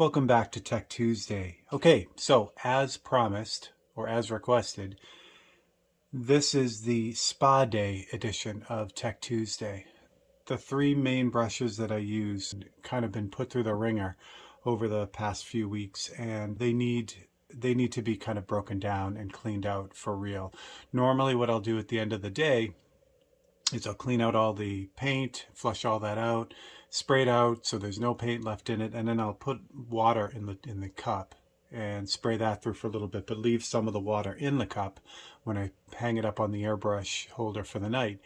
Welcome back to Tech Tuesday. Okay, so as promised or as requested, this is the Spa Day edition of Tech Tuesday. The three main brushes that I use kind of been put through the ringer over the past few weeks, and they need to be kind of broken down and cleaned out for real. Normally what I'll do at the end of the day is I'll clean out all the paint, flush all that out, spray it out so there's no paint left in it, and then I'll put water in the cup and spray that through for a little bit, but leave some of the water in the cup when I hang it up on the airbrush holder for the night.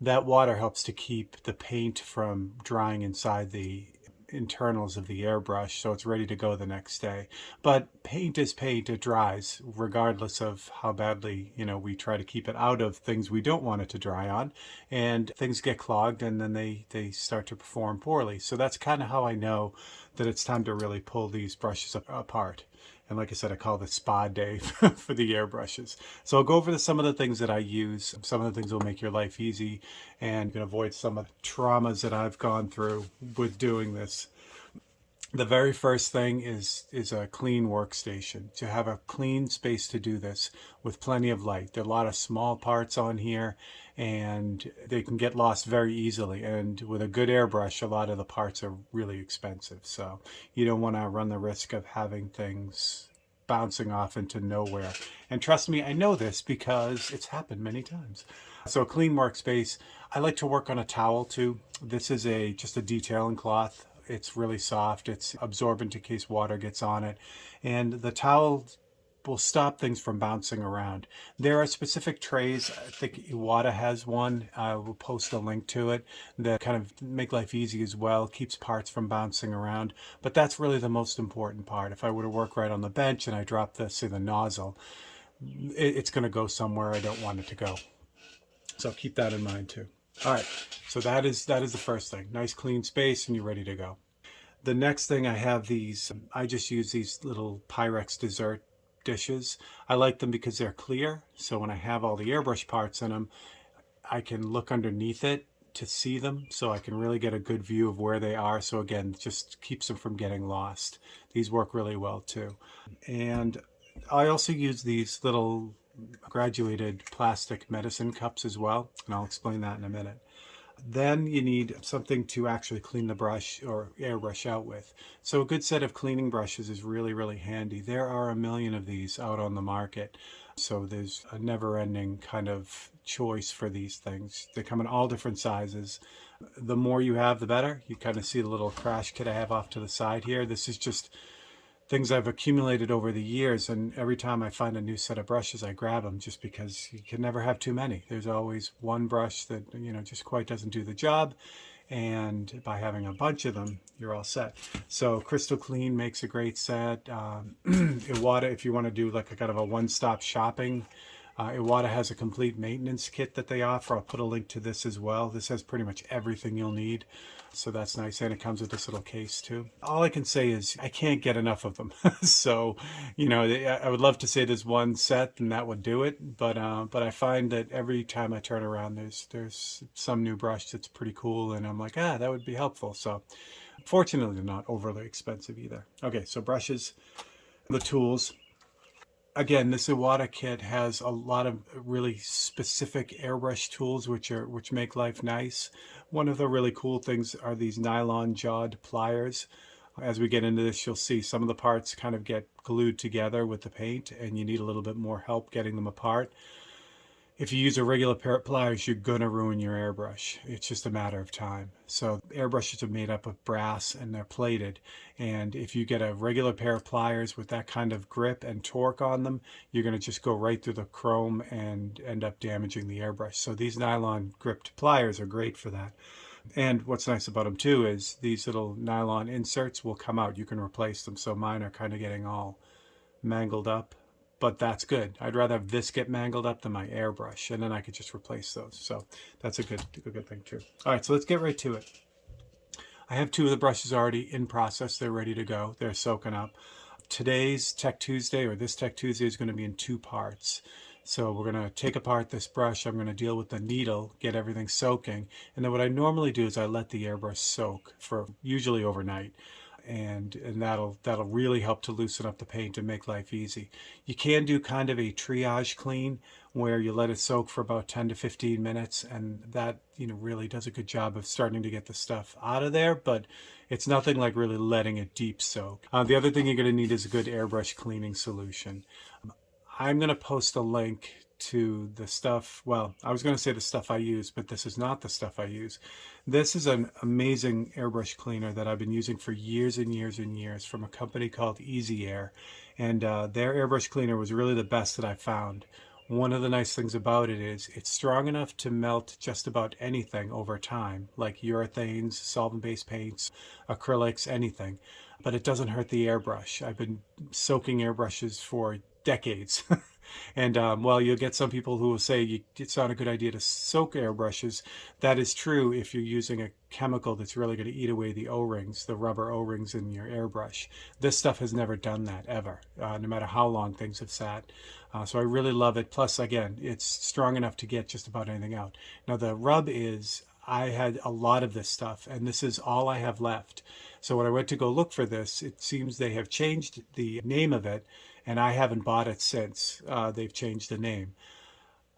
That water helps to keep the paint from drying inside the internals of the airbrush, so it's ready to go the next day. But paint is paint, it dries regardless of how badly we try to keep it out of things we don't want it to dry on, and things get clogged and then they start to perform poorly. So that's kind of how I know that it's time to really pull these brushes apart. And like I said, I call this Spa Day for the airbrushes. So I'll go over some of the things that I use. Some of the things will make your life easy and you can avoid some of the traumas that I've gone through with doing this. The very first thing is a clean workstation. To have a clean space to do this with plenty of light. There are a lot of small parts on here and they can get lost very easily. And with a good airbrush, a lot of the parts are really expensive. So you don't want to run the risk of having things bouncing off into nowhere. And trust me, I know this because it's happened many times. So a clean workspace. I like to work on a towel too. This is just a detailing cloth. It's really soft. It's absorbent in case water gets on it. And the towel will stop things from bouncing around. There are specific trays. I think Iwata has one. I will post a link to it that kind of make life easy as well, keeps parts from bouncing around. But that's really the most important part. If I were to work right on the bench and I drop this in the nozzle, it's going to go somewhere I don't want it to go. So keep that in mind too. All right, so that is the first thing. Nice clean space and you're ready to go. The next thing, I just use these little Pyrex dessert dishes. I like them because they're clear. So when I have all the airbrush parts in them, I can look underneath it to see them. So I can really get a good view of where they are. So again, just keeps them from getting lost. These work really well too. And I also use these little graduated plastic medicine cups as well, and I'll explain that in a minute. Then you need something to actually clean the brush or airbrush out with. So a good set of cleaning brushes is really, really handy. There are a million of these out on the market. So there's a never-ending kind of choice for these things. They come in all different sizes. The more you have, the better. You kind of see the little crash kit I have off to the side here. This is just things I've accumulated over the years, and every time I find a new set of brushes, I grab them just because you can never have too many. There's always one brush that just quite doesn't do the job, and by having a bunch of them, you're all set. So Crystal Clean makes a great set. Iwata, if you want to do like a kind of a one-stop shopping, Iwata has a complete maintenance kit that they offer. I'll put a link to this as well. This has pretty much everything you'll need. So that's nice. And it comes with this little case too. All I can say is I can't get enough of them. So, I would love to say there's one set and that would do it. But I find that every time I turn around, there's some new brush that's pretty cool. And I'm like, that would be helpful. So fortunately, they're not overly expensive either. Okay, so brushes, the tools. Again, this Iwata kit has a lot of really specific airbrush tools which make life nice. One of the really cool things are these nylon jawed pliers. As we get into this, you'll see some of the parts kind of get glued together with the paint and you need a little bit more help getting them apart. If you use a regular pair of pliers, you're going to ruin your airbrush. It's just a matter of time. So airbrushes are made up of brass and they're plated. And if you get a regular pair of pliers with that kind of grip and torque on them, you're going to just go right through the chrome and end up damaging the airbrush. So these nylon gripped pliers are great for that. And what's nice about them too is these little nylon inserts will come out. You can replace them. So mine are kind of getting all mangled up. But that's good. I'd rather have this get mangled up than my airbrush, and then I could just replace those. So that's a good thing too. All right, so let's get right to it. I have two of the brushes already in process. They're ready to go. They're soaking up. Today's Tech Tuesday, or this Tech Tuesday, is going to be in two parts. So we're going to take apart this brush. I'm going to deal with the needle, get everything soaking. And then what I normally do is I let the airbrush soak for usually overnight. and that'll really help to loosen up the paint and make life easy. You can do kind of a triage clean where you let it soak for about 10 to 15 minutes, and that really does a good job of starting to get the stuff out of there, but it's nothing like really letting it deep soak. The other thing you're going to need is a good airbrush cleaning solution. I'm going to post a link to the stuff. Well, I was going to say the stuff I use, but this is not the stuff I use. This is an amazing airbrush cleaner that I've been using for years and years and years from a company called Easy Air. And their airbrush cleaner was really the best that I found. One of the nice things about it is it's strong enough to melt just about anything over time, like urethanes, solvent-based paints, acrylics, anything. But it doesn't hurt the airbrush. I've been soaking airbrushes for decades. And while you'll get some people who will say it's not a good idea to soak airbrushes, that is true if you're using a chemical that's really going to eat away the O-rings, the rubber O-rings in your airbrush. This stuff has never done that, ever, no matter how long things have sat. So I really love it. Plus, again, it's strong enough to get just about anything out. Now, the rub is I had a lot of this stuff, and this is all I have left. So when I went to go look for this, it seems they have changed the name of it, and I haven't bought it since they've changed the name.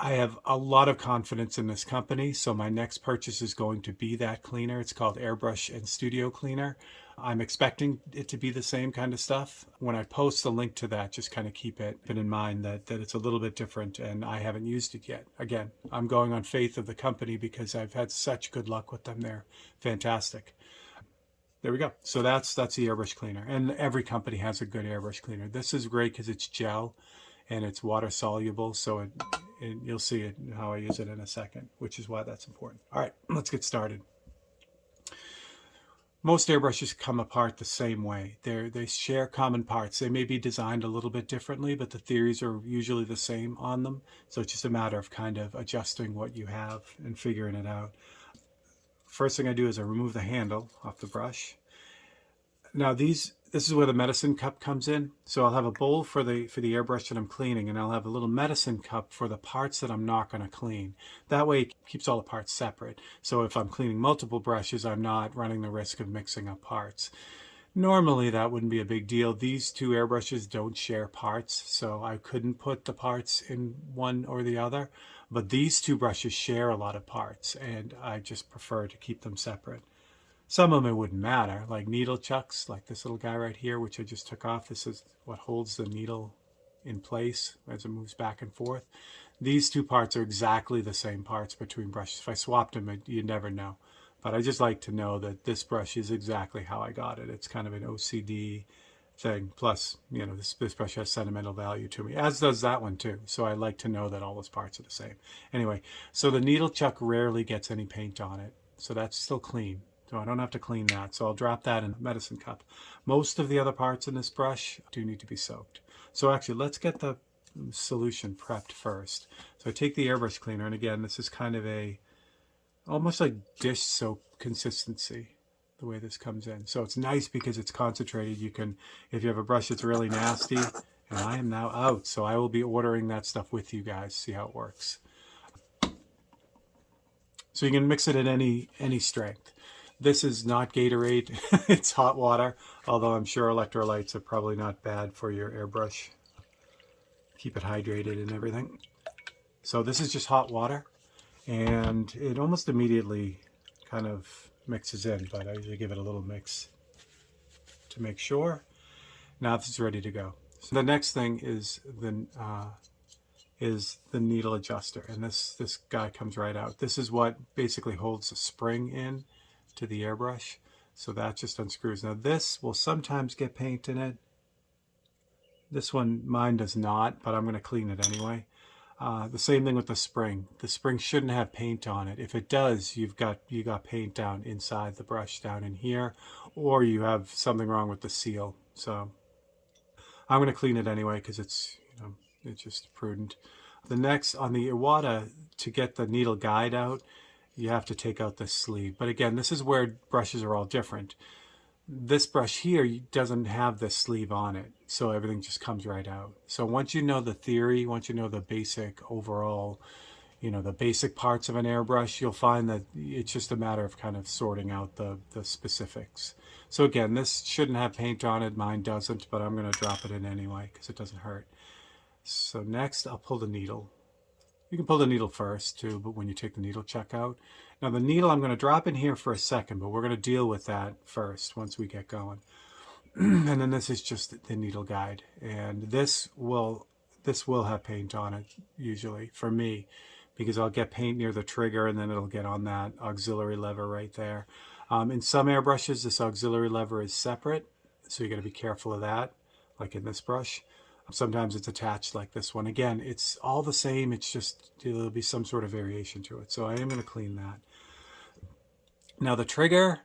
I have a lot of confidence in this company, so my next purchase is going to be that cleaner. It's called Airbrush and Studio Cleaner. I'm expecting it to be the same kind of stuff. When I post the link to that, just kind of keep it in mind that it's a little bit different, and I haven't used it yet. Again, I'm going on faith of the company because I've had such good luck with them. They're fantastic. There we go. So that's the airbrush cleaner, and every company has a good airbrush cleaner. This is great because it's gel and it's water soluble, so you'll see it how I use it in a second, which is why that's important. All right, let's get started. Most airbrushes come apart the same way. They share common parts. They may be designed a little bit differently, but the theories are usually the same on them. So it's just a matter of kind of adjusting what you have and figuring it out. First thing I do is I remove the handle off the brush. Now this is where the medicine cup comes in. So I'll have a bowl for the airbrush that I'm cleaning, and I'll have a little medicine cup for the parts that I'm not going to clean. That way it keeps all the parts separate. So if I'm cleaning multiple brushes, I'm not running the risk of mixing up parts. Normally that wouldn't be a big deal. These two airbrushes don't share parts, so I couldn't put the parts in one or the other. But these two brushes share a lot of parts, and I just prefer to keep them separate. Some of them it wouldn't matter, like needle chucks, like this little guy right here, which I just took off. This is what holds the needle in place as it moves back and forth. These two parts are exactly the same parts between brushes. If I swapped them, you'd never know. But I just like to know that this brush is exactly how I got it. It's kind of an OCD thing. Plus, this brush has sentimental value to me, as does that one too. So I like to know that all those parts are the same. Anyway, so the needle chuck rarely gets any paint on it. So that's still clean. So I don't have to clean that. So I'll drop that in a medicine cup. Most of the other parts in this brush do need to be soaked. So actually, let's get the solution prepped first. So I take the airbrush cleaner, and again, this is kind of almost like dish soap consistency, the way this comes in. So it's nice because it's concentrated. You can, if you have a brush that's really nasty, and I am now out, so I will be ordering that stuff with you guys, see how it works. So you can mix it at any strength. This is not Gatorade, it's hot water, although I'm sure electrolytes are probably not bad for your airbrush. Keep it hydrated and everything. So this is just hot water, and it almost immediately kind of mixes in, but I usually give it a little mix to make sure. Now this is ready to go. So the next thing is the needle adjuster, and this guy comes right out. This is what basically holds the spring in to the airbrush, so that just unscrews. Now this will sometimes get paint in it. This one, mine does not, but I'm going to clean it anyway. The same thing with the spring. The spring shouldn't have paint on it. If it does, you got paint down inside the brush, down in here, or you have something wrong with the seal. So I'm going to clean it anyway because it's just prudent. The next, on the Iwata, to get the needle guide out, you have to take out this sleeve. But again, this is where brushes are all different. This brush here doesn't have this sleeve on it, so everything just comes right out. So once you know the theory, once you know the basic overall, you know, the basic parts of an airbrush, you'll find that it's just a matter of kind of sorting out the specifics. So again, this shouldn't have paint on it. Mine doesn't, but I'm going to drop it in anyway because it doesn't hurt. So next, I'll pull the needle. You can pull the needle first too, but when you take the needle chuck out. Now the needle I'm going to drop in here for a second, but we're going to deal with that first once we get going. And then this is just the needle guide. And this will have paint on it usually for me, because I'll get paint near the trigger and then it'll get on that auxiliary lever right there. In some airbrushes, this auxiliary lever is separate, so you got to be careful of that, like in this brush. Sometimes it's attached like this one. Again, it's all the same, it's just there'll be some sort of variation to it. So I am going to clean that. Now the trigger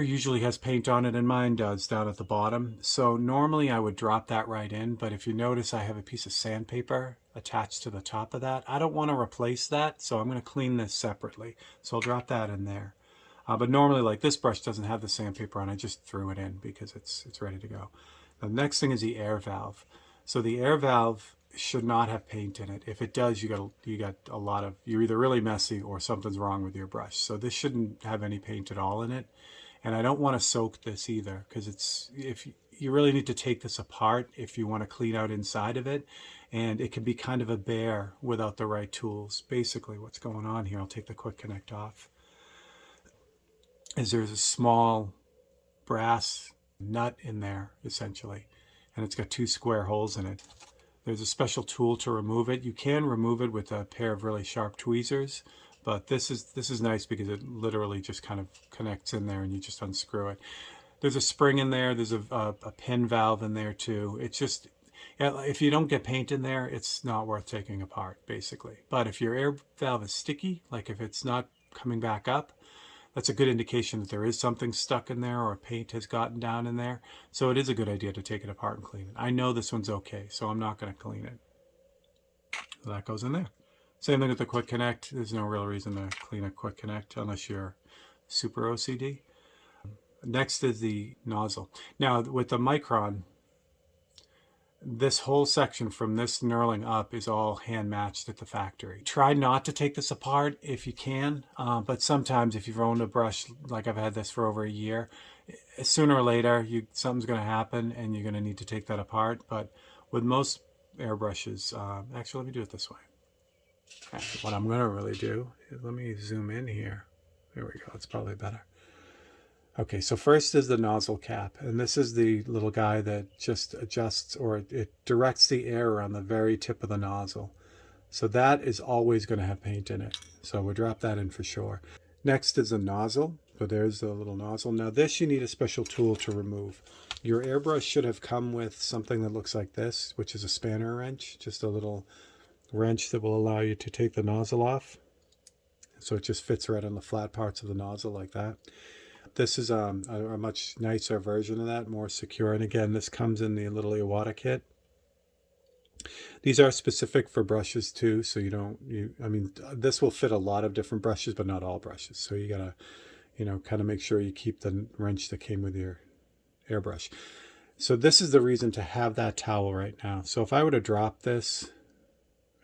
usually has paint on it, and mine does down at the bottom. So normally I would drop that right in, but if you notice I have a piece of sandpaper attached to the top of that. I don't want to replace that, so I'm going to clean this separately. So I'll drop that in there. But normally, like this brush doesn't have the sandpaper on, I just threw it in because it's ready to go. The next thing is the air valve. So the air valve should not have paint in it. If it does, you got a lot of, you're either really messy or something's wrong with your brush. So this shouldn't have any paint at all in it. And I don't want to soak this either, because if you really need to take this apart if you want to clean out inside of it, and it can be kind of a bear without the right tools. Basically what's going on here, I'll take the quick connect off, is there's a small brass nut in there essentially, and it's got 2 square holes in it. There's a special tool to remove it. You can remove it with a pair of really sharp tweezers, but this is nice because it literally just kind of connects in there and you just unscrew it. There's a spring in there. There's a pin valve in there too. It's just, if you don't get paint in there, it's not worth taking apart basically. But if your air valve is sticky, like if it's not coming back up, that's a good indication that there is something stuck in there or paint has gotten down in there. So it is a good idea to take it apart and clean it. I know this one's okay, so I'm not going to clean it. So that goes in there. Same thing with the quick connect. There's no real reason to clean a quick connect unless you're super OCD. Next is the nozzle. Now with the Micron, this whole section from this knurling up is all hand matched at the factory. Try not to take this apart if you can, but sometimes if you've owned a brush, like I've had this for over a year, sooner or later something's going to happen and you're going to need to take that apart. But with most airbrushes, actually let me do it this way. Okay, what I'm going to really do is, let me zoom in here. There we go, it's probably better. Okay, so first is the nozzle cap, and this is the little guy that just adjusts, or it directs the air on the very tip of the nozzle. So that is always going to have paint in it. So we'll drop that in for sure. Next is a nozzle. So there's the little nozzle. Now this you need a special tool to remove. Your airbrush should have come with something that looks like this, which is a spanner wrench, just a little wrench that will allow you to take the nozzle off. So it just fits right on the flat parts of the nozzle like that. This is a much nicer version of that, more secure. And again, this comes in the little Iwata kit. These are specific for brushes too, so I mean, this will fit a lot of different brushes, but not all brushes. So you gotta, kind of make sure you keep the wrench that came with your airbrush. So this is the reason to have that towel right now. So if I were to drop this,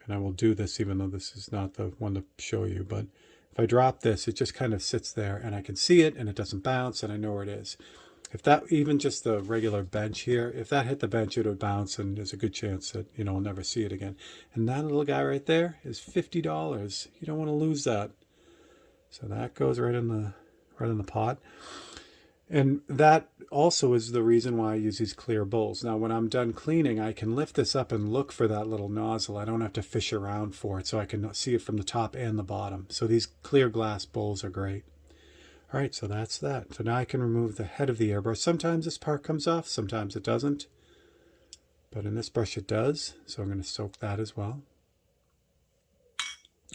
and I will do this even though this is not the one to show you, but if I drop this, it just kind of sits there and I can see it and it doesn't bounce and I know where it is. If that, even just the regular bench here, if that hit the bench, it would bounce and there's a good chance that, I'll never see it again. And that little guy right there is $50. You don't want to lose that. So that goes right in the pot. And that also is the reason why I use these clear bowls. Now, when I'm done cleaning, I can lift this up and look for that little nozzle. I don't have to fish around for it, so I can see it from the top and the bottom. So these clear glass bowls are great. All right, so that's that. So now I can remove the head of the airbrush. Sometimes this part comes off, sometimes it doesn't. But in this brush it does, so I'm going to soak that as well.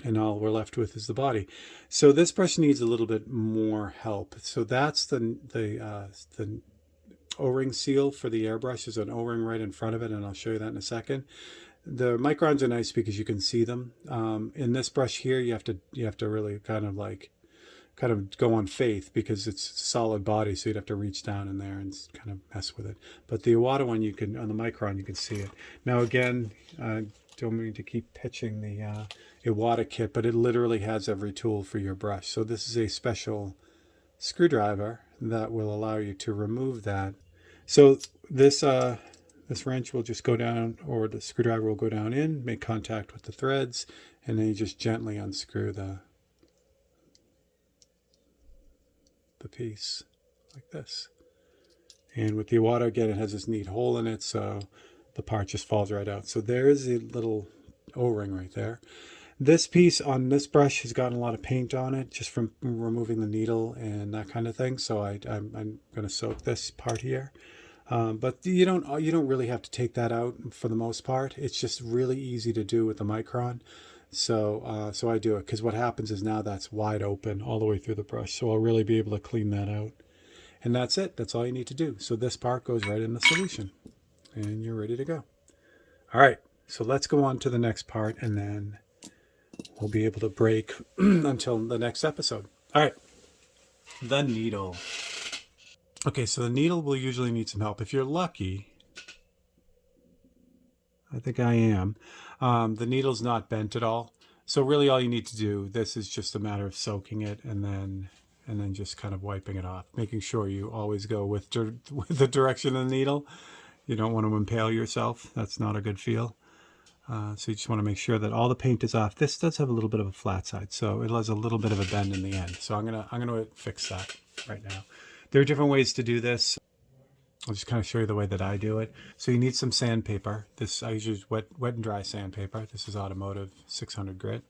And all we're left with is the body. So this brush needs a little bit more help. So that's the O-ring seal for the airbrush. There's an O-ring right in front of it, and I'll show you that in a second. The microns are nice because you can see them. In this brush here, you have to really kind of go on faith because it's a solid body, so you'd have to reach down in there and kind of mess with it. But the Iwata one, on the Micron, you can see it. Now again, don't mean to keep pitching the Iwata kit, but it literally has every tool for your brush. So this is a special screwdriver that will allow you to remove that. So this wrench will just go down, or the screwdriver will go down in, make contact with the threads, and then you just gently unscrew the piece like this. And with the Iwata, again, it has this neat hole in it, so the part just falls right out. So there's a little O-ring right there. This piece on this brush has gotten a lot of paint on it just from removing the needle and that kind of thing. So I'm going to soak this part here. But you don't really have to take that out for the most part. It's just really easy to do with the Micron. So I do it because what happens is now that's wide open all the way through the brush. So I'll really be able to clean that out. And that's it. That's all you need to do. So this part goes right in the solution and you're ready to go. All right. So let's go on to the next part and then we'll be able to break until the next episode. All right. The needle. Okay. So the needle will usually need some help. If you're lucky, I think I am. The needle's not bent at all. So really all you need to do, this is just a matter of soaking it and then just kind of wiping it off, making sure you always go with the direction of the needle. You don't want to impale yourself. That's not a good feel. So you just want to make sure that all the paint is off. This does have a little bit of a flat side, so it has a little bit of a bend in the end. So I'm gonna fix that right now. There are different ways to do this. I'll just kind of show you the way that I do it. So you need some sandpaper. I use wet and dry sandpaper. This is automotive 600 grit.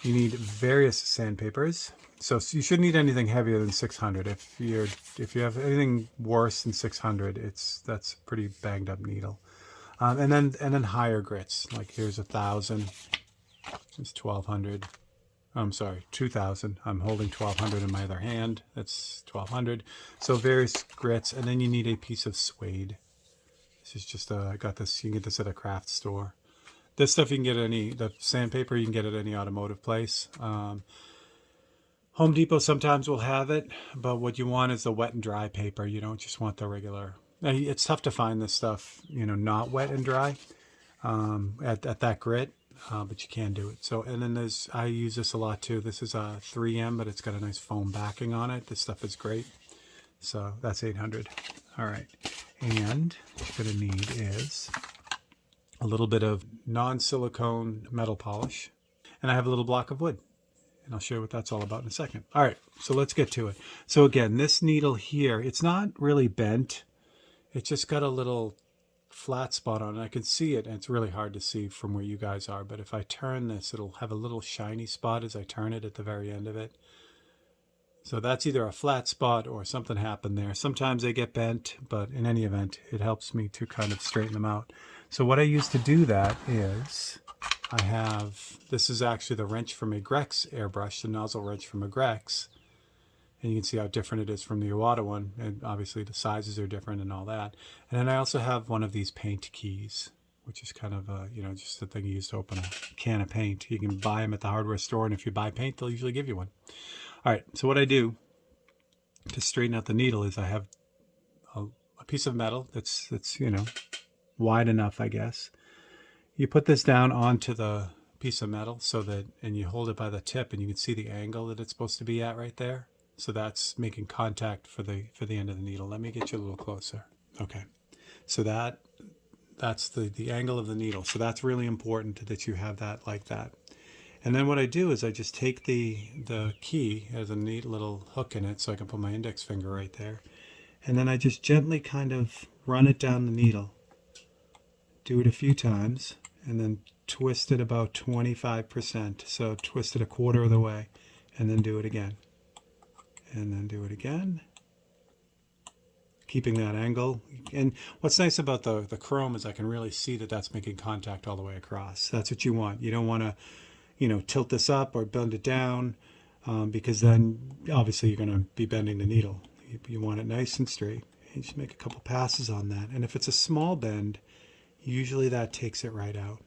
You need various sandpapers. So you shouldn't need anything heavier than 600. If you have anything worse than 600, that's a pretty banged up needle. And then higher grits. Like here's 1,000. It's 1,200. I'm sorry, 2,000. I'm holding 1,200 in my other hand. That's 1,200. So various grits, and then you need a piece of suede. This is just I got this. You can get this at a craft store. This stuff you can get at the sandpaper you can get at any automotive place. Home Depot sometimes will have it, but what you want is the wet and dry paper. You don't just want the regular. It's tough to find this stuff, not wet and dry at that grit, but you can do it. So, and then I use this a lot too. This is a 3M, but it's got a nice foam backing on it. This stuff is great. So that's 800. All right. And what you're going to need is a little bit of non-silicone metal polish. And I have a little block of wood. And I'll show you what that's all about in a second. All right, so let's get to it. So again, this needle here, it's not really bent. It's just got a little flat spot on it. I can see it, and it's really hard to see from where you guys are. But if I turn this, it'll have a little shiny spot as I turn it at the very end of it. So that's either a flat spot or something happened there. Sometimes they get bent, but in any event, it helps me to kind of straighten them out. So what I use to do that is this is actually the wrench from a Grex airbrush, the nozzle wrench from a Grex. And you can see how different it is from the Iwata one. And obviously the sizes are different and all that. And then I also have one of these paint keys, which is kind of, just the thing you use to open a can of paint. You can buy them at the hardware store. And if you buy paint, they'll usually give you one. All right. So what I do to straighten out the needle is I have a piece of metal that's wide enough, I guess. You put this down onto the piece of metal and you hold it by the tip and you can see the angle that it's supposed to be at right there. So that's making contact for the end of the needle. Let me get you a little closer. Okay. So that's the angle of the needle. So that's really important that you have that like that. And then what I do is I just take the key, it has a neat little hook in it so I can put my index finger right there. And then I just gently kind of run it down the needle. Do it a few times and then twist it about 25%. So twist it a quarter of the way and then do it again. And then do it again. Keeping that angle. And what's nice about the chrome is I can really see that that's making contact all the way across. That's what you want. You don't want to, tilt this up or bend it down because then obviously you're going to be bending the needle. You want it nice and straight. You just make a couple passes on that. And if it's a small bend, usually that takes it right out.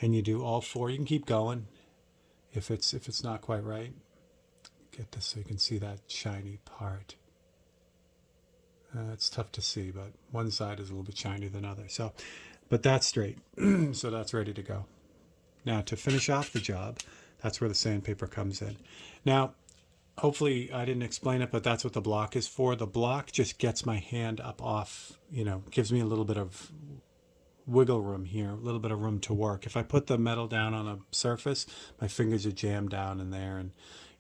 And you do all four. You can keep going if it's not quite right. Get this so you can see that shiny part. It's tough to see, but one side is a little bit shinier than the other. But that's straight. So that's ready to go. Now to finish off the job, that's where the sandpaper comes in. Now, hopefully I didn't explain it, but that's what the block is for. The block just gets my hand up off, gives me a little bit of wiggle room here, a little bit of room to work. If I put the metal down on a surface, my fingers are jammed down in there, and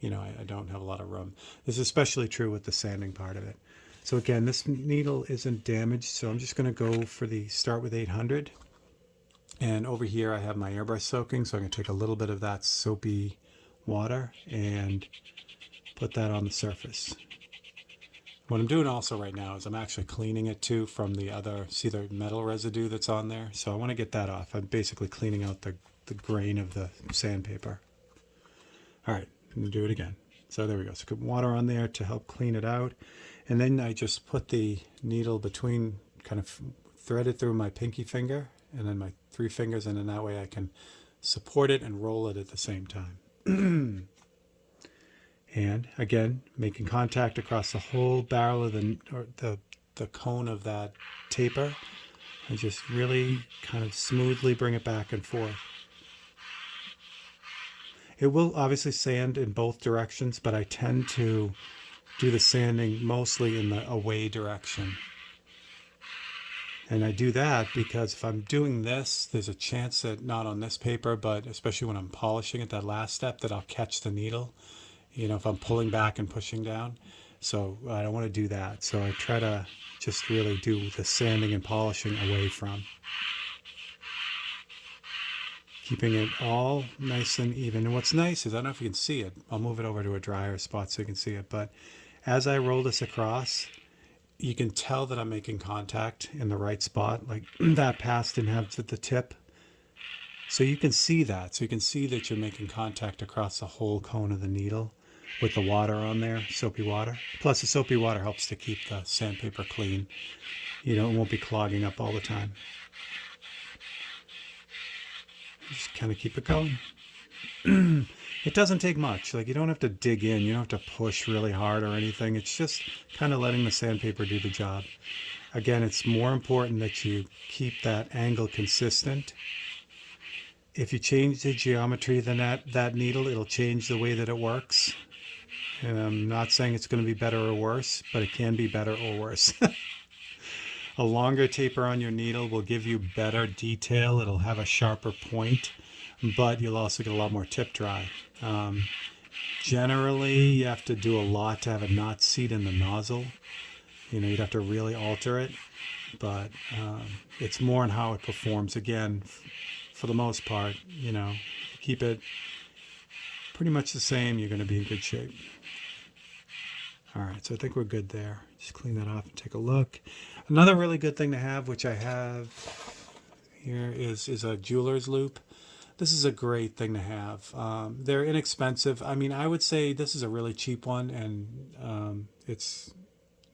I don't have a lot of room. This is especially true with the sanding part of it. So again, this needle isn't damaged, so I'm just going to go for the start with 800. And over here I have my airbrush soaking, so I'm going to take a little bit of that soapy water and put that on the surface. What I'm doing also right now is I'm actually cleaning it too from the other, see the metal residue that's on there? So I want to get that off. I'm basically cleaning out the grain of the sandpaper. All right, I'm going to do it again. So there we go. So put water on there to help clean it out. And then I just put the needle between, kind of thread it through my pinky finger and then my 3 fingers, and then that way I can support it and roll it at the same time. And again, making contact across the whole barrel of the cone of that taper. I just really kind of smoothly bring it back and forth. It will obviously sand in both directions, but I tend to do the sanding mostly in the away direction. And I do that because if I'm doing this, there's a chance that, not on this paper, but especially when I'm polishing it, that last step, that I'll catch the needle, if I'm pulling back and pushing down. So I don't want to do that. So I try to just really do the sanding and polishing away from. Keeping it all nice and even. And what's nice is, I don't know if you can see it. I'll move it over to a drier spot so you can see it. But as I roll this across, you can tell that I'm making contact in the right spot. Like that pass didn't have the tip. So you can see that. So you can see that you're making contact across the whole cone of the needle with the water on there, soapy water. Plus the soapy water helps to keep the sandpaper clean. It won't be clogging up all the time. Just kind of keep it going. It doesn't take much. Like, you don't have to dig in. You don't have to push really hard or anything. It's just kind of letting the sandpaper do the job. Again, it's more important that you keep that angle consistent. If you change the geometry of that needle, it'll change the way that it works. And I'm not saying it's going to be better or worse, but it can be better or worse. A longer taper on your needle will give you better detail. It'll have a sharper point, but you'll also get a lot more tip dry. Generally, you have to do a lot to have a knot seat in the nozzle. You'd have to really alter it, but it's more on how it performs. Again, for the most part, keep it pretty much the same, you're going to be in good shape. All right, so I think we're good there. Just clean that off and take a look. Another really good thing to have, which I have here, is a jeweler's loop. This is a great thing to have. They're inexpensive. I mean, I would say this is a really cheap one, and it's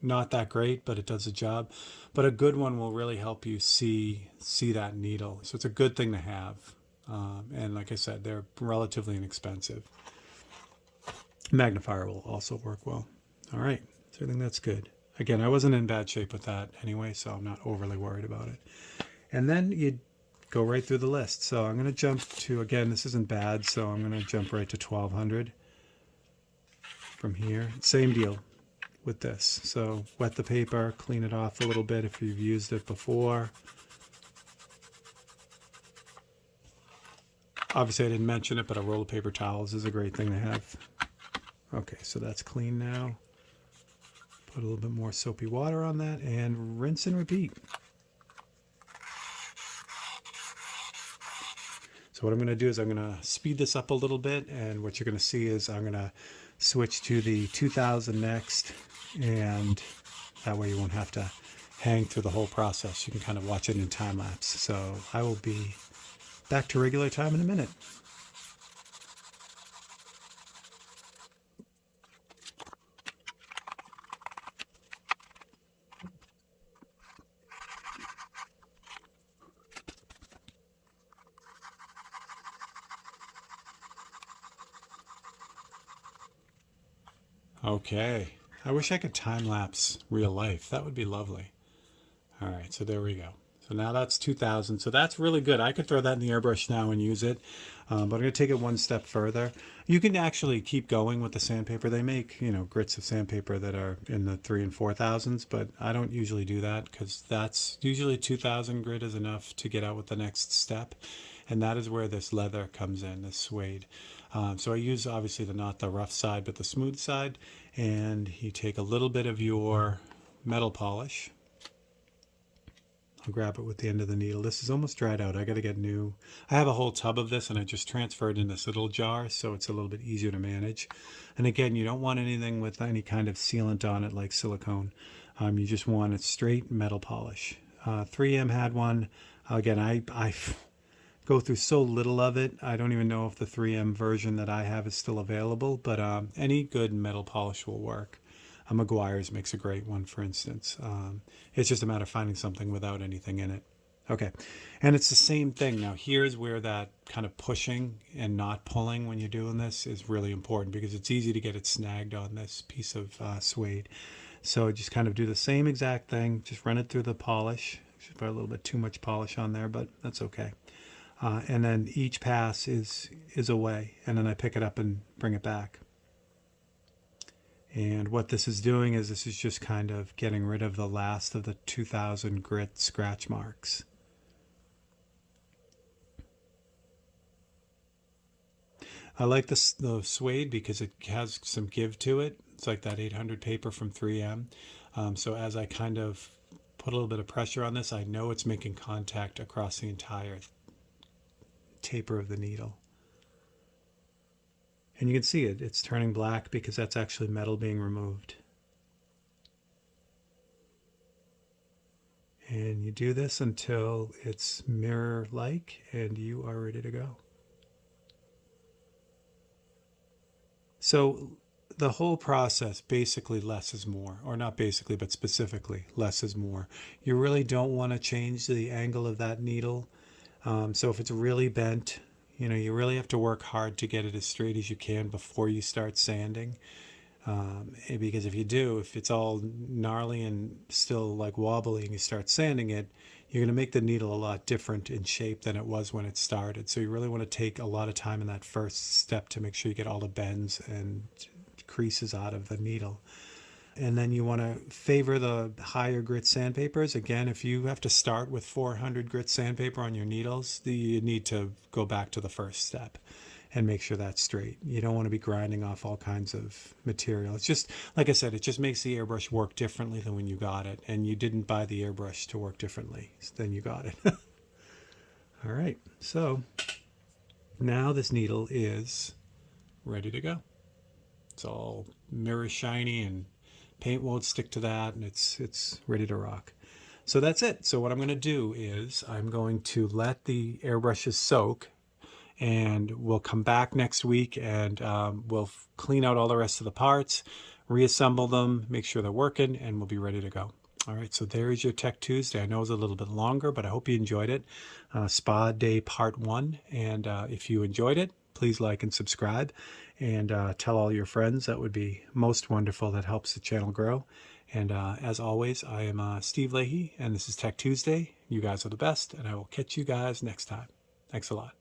not that great, but it does the job. But a good one will really help you see that needle. So it's a good thing to have. And like I said, they're relatively inexpensive. Magnifier will also work well. All right, so I think that's good. Again, I wasn't in bad shape with that anyway, so I'm not overly worried about it. And then you go right through the list. So I'm going to jump to, again, this isn't bad, so I'm going to jump right to 1200 from here. Same deal with this. So wet the paper, clean it off a little bit if you've used it before. Obviously I didn't mention it, but a roll of paper towels is a great thing to have. Okay, so that's clean now. Put a little bit more soapy water on that and rinse and repeat. So what I'm going to do is I'm going to speed this up a little bit, and what you're going to see is I'm going to switch to the 2000 next, and that way you won't have to hang through the whole process. You can kind of watch it in time lapse. So I will be back to regular time in a minute. Okay, I wish I could time lapse real life. That would be lovely. All right, so there we go. So So now that's 2000. So that's really good. I could throw that in the airbrush now and use it. But I'm going to take it one step further. You can actually keep going with the sandpaper. They make, grits of sandpaper that are in the 3,000 and 4,000s, but I don't usually do that because that's usually 2,000 grit is enough to get out with the next step. And that is where this leather comes in, this suede. So I use obviously not the rough side, but the smooth side. And you take a little bit of your metal polish. I'll grab it with the end of the needle. This is almost dried out. I got to get new. I have a whole tub of this and I just transferred in this little jar, so it's a little bit easier to manage. And again, you don't want anything with any kind of sealant on it like silicone. You just want a straight metal polish. 3M had one. Again, I go through so little of it. I don't even know if the 3M version that I have is still available, but any good metal polish will work. Meguiar's makes a great one, for instance. It's just a matter of finding something without anything in it. Okay, and it's the same thing. Now here's where that kind of pushing and not pulling when you're doing this is really important, because it's easy to get it snagged on this piece of suede. So just kind of do the same exact thing, just run it through the polish. Should put a little bit too much polish on there, but that's okay. And then each pass is away, and then I pick it up and bring it back. And what this is doing is this is just kind of getting rid of the last of the 2000 grit scratch marks. I like the suede because it has some give to it. It's like that 800 paper from 3M. So as I kind of put a little bit of pressure on this, I know it's making contact across the entire taper of the needle. And you can see it's turning black because that's actually metal being removed. And you do this until it's mirror-like and you are ready to go. So the whole process, basically less is more, or not basically, but specifically less is more. You really don't want to change the angle of that needle. So if it's really bent, you really have to work hard to get it as straight as you can before you start sanding. Because if you do, if it's all gnarly and still like wobbly and you start sanding it, you're going to make the needle a lot different in shape than it was when it started. So you really want to take a lot of time in that first step to make sure you get all the bends and creases out of the needle. And then you want to favor the higher grit sandpapers. Again, if you have to start with 400 grit sandpaper on your needles, you need to go back to the first step and make sure that's straight. You don't want to be grinding off all kinds of material. It's just, like I said, it just makes the airbrush work differently than when you got it. And you didn't buy the airbrush to work differently than you got it. All right, so now this needle is ready to go. It's all mirror shiny and paint won't stick to that, and it's ready to rock. So that's it. So what I'm going to do is I'm going to let the airbrushes soak, and we'll come back next week and we'll clean out all the rest of the parts, reassemble them, make sure they're working, and we'll be ready to go. All right, so there is your Tech Tuesday. I know it was a little bit longer, but I hope you enjoyed it. Spa Day Part 1. And if you enjoyed it, please like and subscribe, and tell all your friends. That would be most wonderful. That helps the channel grow. And as always, I am Steve Leahy, and this is Tech Tuesday. You guys are the best, and I will catch you guys next time. Thanks a lot.